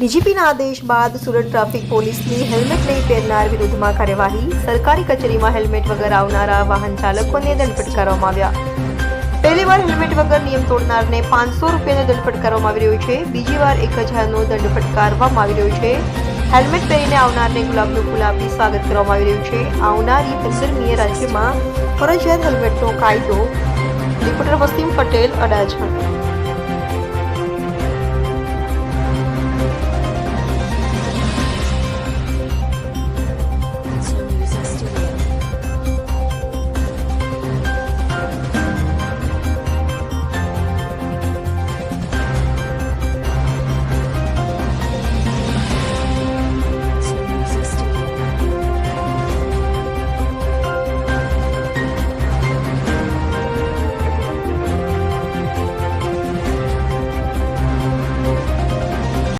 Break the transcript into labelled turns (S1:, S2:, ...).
S1: ડીજીપીના આદેશ બાદ સુરત ટ્રાફિક પોલીસની હેલ્મેટ નહીં પહેરનાર વિરુદ્ધમાં કાર્યવાહી. સરકારી કચેરીમાં હેલ્મેટ વગર આવનારા વાહન ચાલકોને દંડ ફટકારવામાં આવ્યા. પહેલી વાર હેલ્મેટ વગર નિયમ તોડનારને 500 રૂપિયાનો દંડ ફટકારવામાં આવી રહ્યો છે. બીજી વાર 1000નો દંડ ફટકારવામાં આવી રહ્યો છે. હેલ્મેટ પહેરીને આવનારને ગુલાબનું ફૂલ આપી સ્વાગત કરવામાં આવી રહ્યું છે. આવનારી 15મીએ રાજ્યમાં ફરજિયાત હેલ્મેટનો કાયદો. રિપોર્ટર વસીમ પટેલ, અડાજણ.